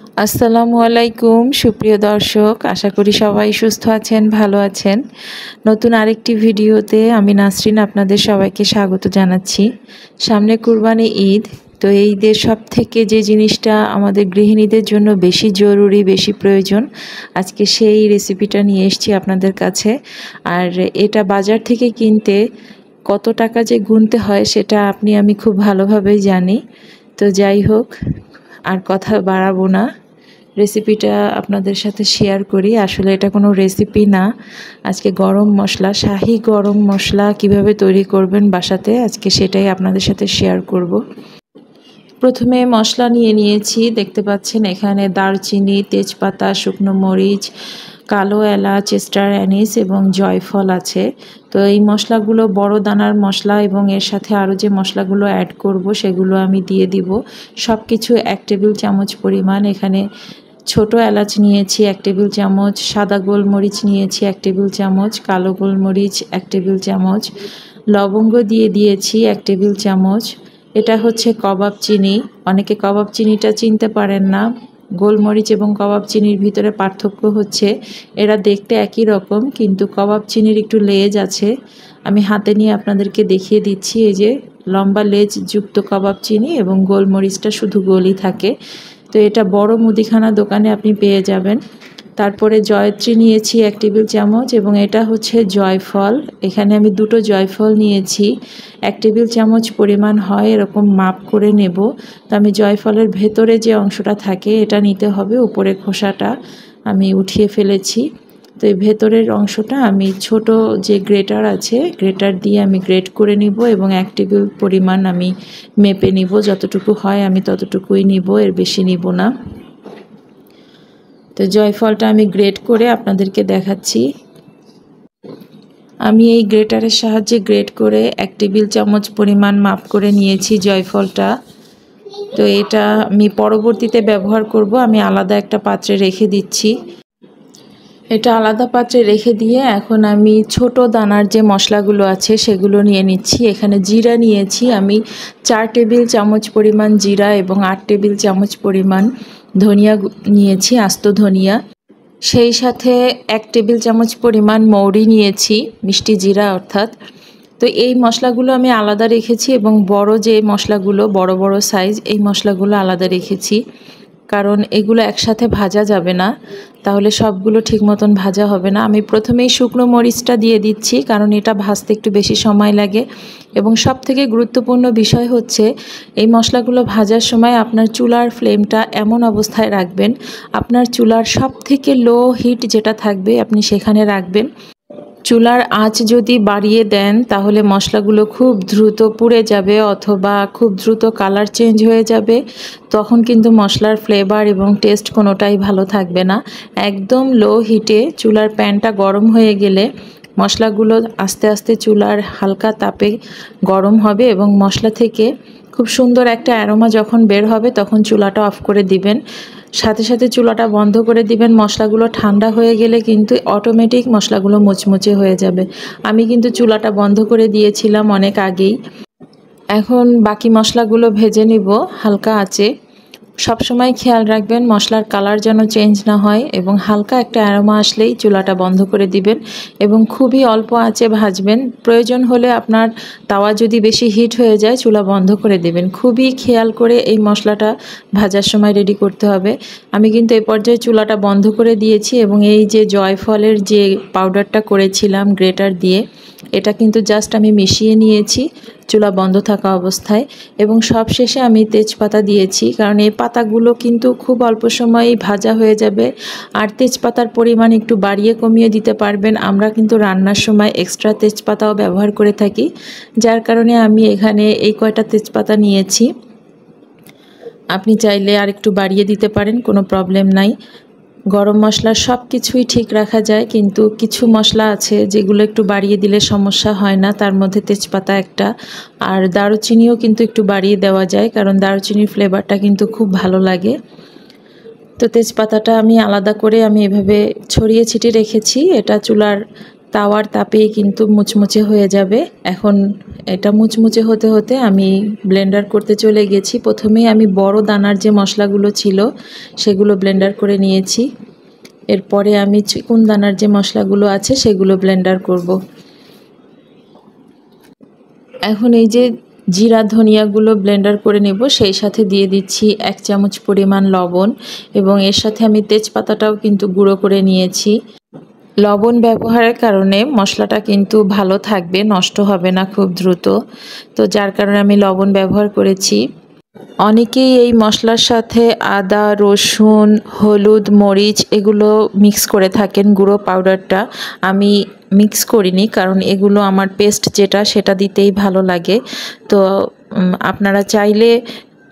আসসালামু আলাইকুম সুপ্রিয় দর্শক, আশা করি সবাই সুস্থ আছেন, ভালো আছেন। নতুন আরেকটি ভিডিওতে আমি নাসরিন আপনাদের সবাইকে স্বাগত জানাচ্ছি। সামনে কুরবানি ঈদ, তো এই ঈদের সবথেকে যে জিনিসটা আমাদের গৃহিণীদের জন্য বেশি জরুরি, বেশি প্রয়োজন, আজকে সেই রেসিপিটা নিয়ে এসেছি আপনাদের কাছে। আর এটা বাজার থেকে কিনতে কত টাকা যে গুনতে হয় সেটা আমি খুব ভালোভাবেই জানি। তো যাই হোক, আর কথা বাড়াবো না, রেসিপিটা আপনাদের সাথে শেয়ার করি। আসলে এটা কোনো রেসিপি না, আজকে গরম মশলা, শাহি গরম মশলা কিভাবে তৈরি করবেন বাসাতে, আজকে সেটাই আপনাদের সাথে শেয়ার করব। প্রথমে মশলা নিয়ে নিয়েছি, দেখতে পাচ্ছেন এখানে দারচিনি, তেজপাতা, শুকনো মরিচ, কালো এলাচ, স্টার অ্যানিস এবং জয়ফল আছে। তো এই মশলাগুলো বড় দানার মশলা এবং এর সাথে আরও যে মশলাগুলো অ্যাড করব সেগুলো আমি দিয়ে দিব। সব কিছু 1 টেবিল চামচ পরিমাণ। এখানে ছোট এলাচ নিয়েছি 1 টেবিল চামচ, সাদা গোলমরিচ নিয়েছি 1 টেবিল চামচ, কালো গোলমরিচ 1 টেবিল চামচ, লবঙ্গ দিয়ে দিয়েছি 1 টেবিল চামচ। এটা হচ্ছে কাবাব চিনি। অনেকে কাবাব চিনিটা চিনতে পারেন না। গোলমরিচ এবং কাবাব চিনির ভিতরে পার্থক্য হচ্ছে এরা দেখতে একই রকম, কিন্তু কাবাব চিনির একটু লেজ আছে। আমি হাতে নিয়ে আপনাদেরকে দেখিয়ে দিচ্ছি। এই যে লম্বা লেজ যুক্ত কাবাব চিনি এবং গোলমরিচটা শুধু গোলই থাকে। তো এটা বড় মুদিখানা দোকানে আপনি পেয়ে যাবেন। তারপরে জয়ত্রী নিয়েছি 1 টেবিল চামচ এবং এটা হচ্ছে জয়ফল। এখানে আমি 2টো জয়ফল নিয়েছি, 1 টেবিল চামচ পরিমাণ হয়, এরকম মাপ করে নেব। তো আমি জয়ফলের ভেতরে যে অংশটা থাকে এটা নিতে হবে, উপরে খোসাটা আমি উঠিয়ে ফেলেছি। তো এই ভেতরের অংশটা আমি ছোট যে গ্রেটার আছে, গ্রেটার দিয়ে আমি গ্রেট করে নিব এবং 1 টেবিল পরিমাণ আমি মেপে নিব। যতটুকু হয় আমি ততটুকুই নিব, এর বেশি নিব না। তো জয়ফলটা আমি গ্রেট করে আপনাদেরকে দেখাচ্ছি। আমি এই গ্রেটারের সাহায্যে গ্রেট করে 1 টেবিল চামচ পরিমাণ মাপ করে নিয়েছি জয়ফলটা। তো এটা আমি পরবর্তীতে ব্যবহার করব, আমি আলাদা একটা পাত্রে রেখে দিচ্ছি। এটা আলাদা পাত্রে রেখে দিয়ে এখন আমি ছোট দানার যে মশলাগুলো আছে সেগুলো নিয়ে নিচ্ছি। এখানে জিরা নিয়েছি আমি 4 টেবিল চামচ পরিমাণ জিরা এবং 8 টেবিল চামচ পরিমাণ ধনিয়া নিয়েছি, আস্ত ধনিয়া। সেই সাথে 1 টেবিল চামচ পরিমাণ মৌরি নিয়েছি, মিষ্টি জিরা অর্থাৎ। তো এই মশলাগুলো আমি আলাদা রেখেছি এবং বড় যে মশলাগুলো, বড় বড় সাইজ, এই মশলাগুলো আলাদা রেখেছি, কারণ এগুলো একসাথে ভাজা যাবে না, তাহলে সবগুলো ঠিক মতন ভাজা হবে না। আমি প্রথমেই শুকনো মরিচটা দিয়ে দিচ্ছি, কারণ এটা ভাজতে একটু বেশি সময় লাগে। এবং সবথেকে গুরুত্বপূর্ণ বিষয় হচ্ছে এই মশলাগুলো ভাজার সময় আপনার চুলার ফ্লেমটা এমন অবস্থায় রাখবেন, আপনার চুলার সবথেকে লো হিট যেটা থাকবে আপনি সেখানে রাখবেন। চুলার আঁচ যদি বাড়িয়ে দেন তাহলে মশলাগুলো খুব দ্রুত পুড়ে যাবে অথবা খুব দ্রুত কালার চেঞ্জ হয়ে যাবে, তখন কিন্তু মশলার ফ্লেভার এবং টেস্ট কোনোটাই ভালো থাকবে না। একদম লো হিটে চুলার প্যানটা গরম হয়ে গেলে মশলাগুলো আস্তে আস্তে চুলার হালকা তাপে গরম হবে এবং মশলা থেকে খুব সুন্দর একটা অ্যারোমা যখন বের হবে তখন চুলাটা অফ করে দিবেন। সাথে সাথে চুলাটা বন্ধ করে দিবেন। মশলাগুলো ঠান্ডা হয়ে গেলে কিন্তু অটোমেটিক মশলাগুলো মুচমুচে হয়ে যাবে। আমি কিন্তু চুলাটা বন্ধ করে দিয়েছিলাম অনেক আগেই। এখন বাকি মশলাগুলো ভেজে নিব হালকা আঁচে। সবসময় খেয়াল রাখবেন মশলার কালার যেন চেঞ্জ না হয় এবং হালকা একটা অ্যারোমা আসলেই চুলাটা বন্ধ করে দিবেন এবং খুবই অল্প আঁচে ভাজবেন। প্রয়োজন হলে আপনার তাওয়া যদি বেশি হিট হয়ে যায় চুলা বন্ধ করে দেবেন। খুবই খেয়াল করে এই মশলাটা ভাজার সময় রেডি করতে হবে। আমি কিন্তু এই পর্যায়ে চুলাটা বন্ধ করে দিয়েছি এবং এই যে জয়ফলের যে পাউডারটা করেছিলাম গ্রেটার দিয়ে, এটা কিন্তু জাস্ট আমি মিশিয়ে নিয়েছি চুলা বন্ধ থাকা অবস্থায়। এবং সব শেষে আমি তেজপাতা দিয়েছি, কারণ এই পাতাগুলো কিন্তু খুব অল্প সময়েই ভাজা হয়ে যাবে। আর তেজপাতার পরিমাণ একটু বাড়িয়ে কমিয়ে দিতে পারবেন। আমরা কিন্তু রান্নার সময় এক্সট্রা তেজপাতাও ব্যবহার করে থাকি, যার কারণে আমি এখানে এই কয়টা তেজপাতা নিয়েছি। আপনি চাইলে আর একটু বাড়িয়ে দিতে পারেন, কোনো প্রবলেম নাই। গরম মশলার সব কিছুই ঠিক রাখা যায়, কিন্তু কিছু মশলা আছে যেগুলো একটু বাড়িয়ে দিলে সমস্যা হয় না, তার মধ্যে তেজপাতা একটা। আর দারুচিনিও কিন্তু একটু বাড়িয়ে দেওয়া যায়, কারণ দারুচিনির ফ্লেভারটা কিন্তু খুব ভালো লাগে। তো তেজপাতাটা আমি আলাদা করে আমি এভাবে ছড়িয়ে ছিটিয়ে রেখেছি। এটা চুলার তাওয়ার তাপেই কিন্তু মুচমুচে হয়ে যাবে। এখন এটা মুচমুচে হতে হতে আমি ব্লেন্ডার করতে চলে গেছি। প্রথমেই আমি বড় দানার যে মশলাগুলো ছিল সেগুলো ব্লেন্ডার করে নিয়েছি। এরপরে আমি চিকন দানার যে মশলাগুলো আছে সেগুলো ব্লেন্ডার করব। এখন এই যে জিরা ধনিয়াগুলো ব্লেন্ডার করে নেব, সেই সাথে দিয়ে দিচ্ছি 1 চামচ পরিমাণ লবণ এবং এর সাথে আমি তেজপাতাটাও কিন্তু গুঁড়ো করে নিয়েছি। লবণ ব্যবহারের কারণে মশলাটা কিন্তু ভালো থাকবে, নষ্ট হবে না খুব দ্রুত। তো যার কারণে আমি লবণ ব্যবহার করেছি। অনেকেই এই মশলার সাথে আদা, রসুন, হলুদ, মরিচ এগুলো মিক্স করে থাকেন, গুঁড়ো পাউডারটা। আমি মিক্স করিনি, কারণ এগুলো আমার পেস্ট যেটা সেটা দিতেই ভালো লাগে। তো আপনারা চাইলে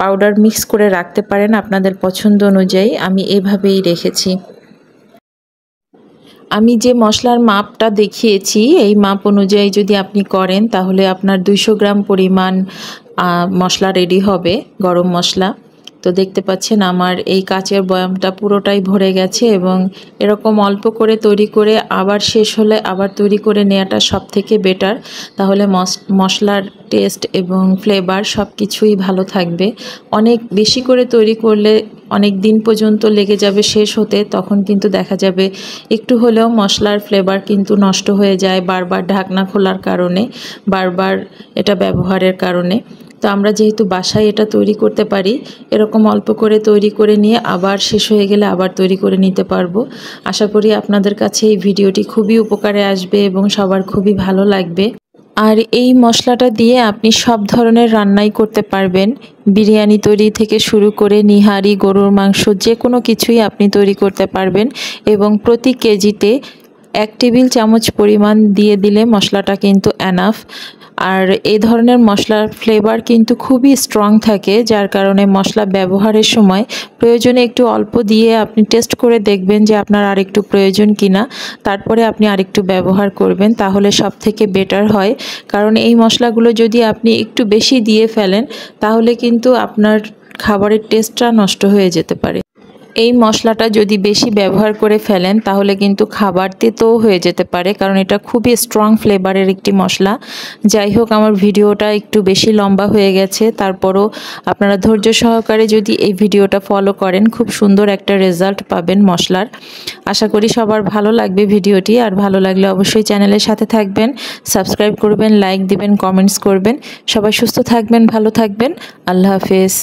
পাউডার মিক্স করে রাখতে পারেন আপনাদের পছন্দ অনুযায়ী। আমি এভাবেই রেখেছি। আমি যে মশলার মাপটা দেখিয়েছি এই মাপ অনুযায়ী যদি আপনি করেন তাহলে আপনার 200 গ্রাম পরিমাণ মশলা রেডি হবে, গরম মশলা। তো দেখতে পাচ্ছেন আমার এই কাচের বয়ামটা পুরোটাই ভরে গেছে এবং এরকম অল্প করে তৈরি করে আবার শেষ হলে আবার তৈরি করে নেওয়াটা সবথেকে বেটার। তাহলে মশলার টেস্ট এবং ফ্লেভার সব কিছুই ভালো থাকবে। অনেক বেশি করে তৈরি করলে অনেক দিন পর্যন্ত লেগে যাবে শেষ হতে, তখন কিন্তু দেখা যাবে একটু হলেও মশলার ফ্লেভার কিন্তু নষ্ট হয়ে যায় বারবার ঢাকনা খোলার কারণে, বারবার এটা ব্যবহারের কারণে। তো আমরা যেহেতু বাসায় এটা তৈরি করতে পারি, এরকম অল্প করে তৈরি করে নিয়ে আবার শেষ হয়ে গেলে আবার তৈরি করে নিতে পারবো। আশা করি আপনাদের কাছে এই ভিডিওটি খুবই উপকারে আসবে এবং সবার খুবই ভালো লাগবে। আর এই মশলাটা দিয়ে আপনি সব ধরনের রান্নাই করতে পারবেন। বিরিয়ানি তৈরি থেকে শুরু করে নিহারি, গরুর মাংস যে কোনো কিছুই আপনি তৈরি করতে পারবেন এবং প্রতি কেজিতে 1 টেবিল চামচ পরিমাণ দিয়ে দিলে মশলাটা কিন্তু এনাফ। আর এই ধরনের মশলার ফ্লেভার কিন্তু খুবই স্ট্রং থাকে, যার কারণে মশলা ব্যবহারের সময় প্রয়োজনে একটু অল্প দিয়ে আপনি টেস্ট করে দেখবেন যে আপনার আরেকটু প্রয়োজন কিনা, তারপরে আপনি আরেকটু ব্যবহার করবেন, তাহলে সব থেকে বেটার হয়। কারণ এই মশলাগুলো যদি আপনি একটু বেশি দিয়ে ফেলেন তাহলে কিন্তু আপনার খাবারের টেস্টটা নষ্ট হয়ে যেতে পারে। এই মশলাটা যদি বেশি ব্যবহার করে ফেলেন তাহলে কিন্তু খাবার তেতোও হয়ে যেতে পারে, কারণ এটা খুবই স্ট্রং ফ্লেভারের একটি মশলা। যাই হোক, আমার ভিডিওটা একটু বেশি লম্বা হয়ে গেছে, তারপরও আপনারা ধৈর্য সহকারে যদি এই ভিডিওটা ফলো করেন খুব সুন্দর একটা রেজাল্ট পাবেন মশলার। আশা করি সবার ভালো লাগবে ভিডিওটি। আর ভালো লাগলে অবশ্যই চ্যানেলের সাথে থাকবেন, সাবস্ক্রাইব করবেন, লাইক দিবেন, কমেন্টস করবেন। সবাই সুস্থ থাকবেন, ভালো থাকবেন। আল্লাহ হাফেজ।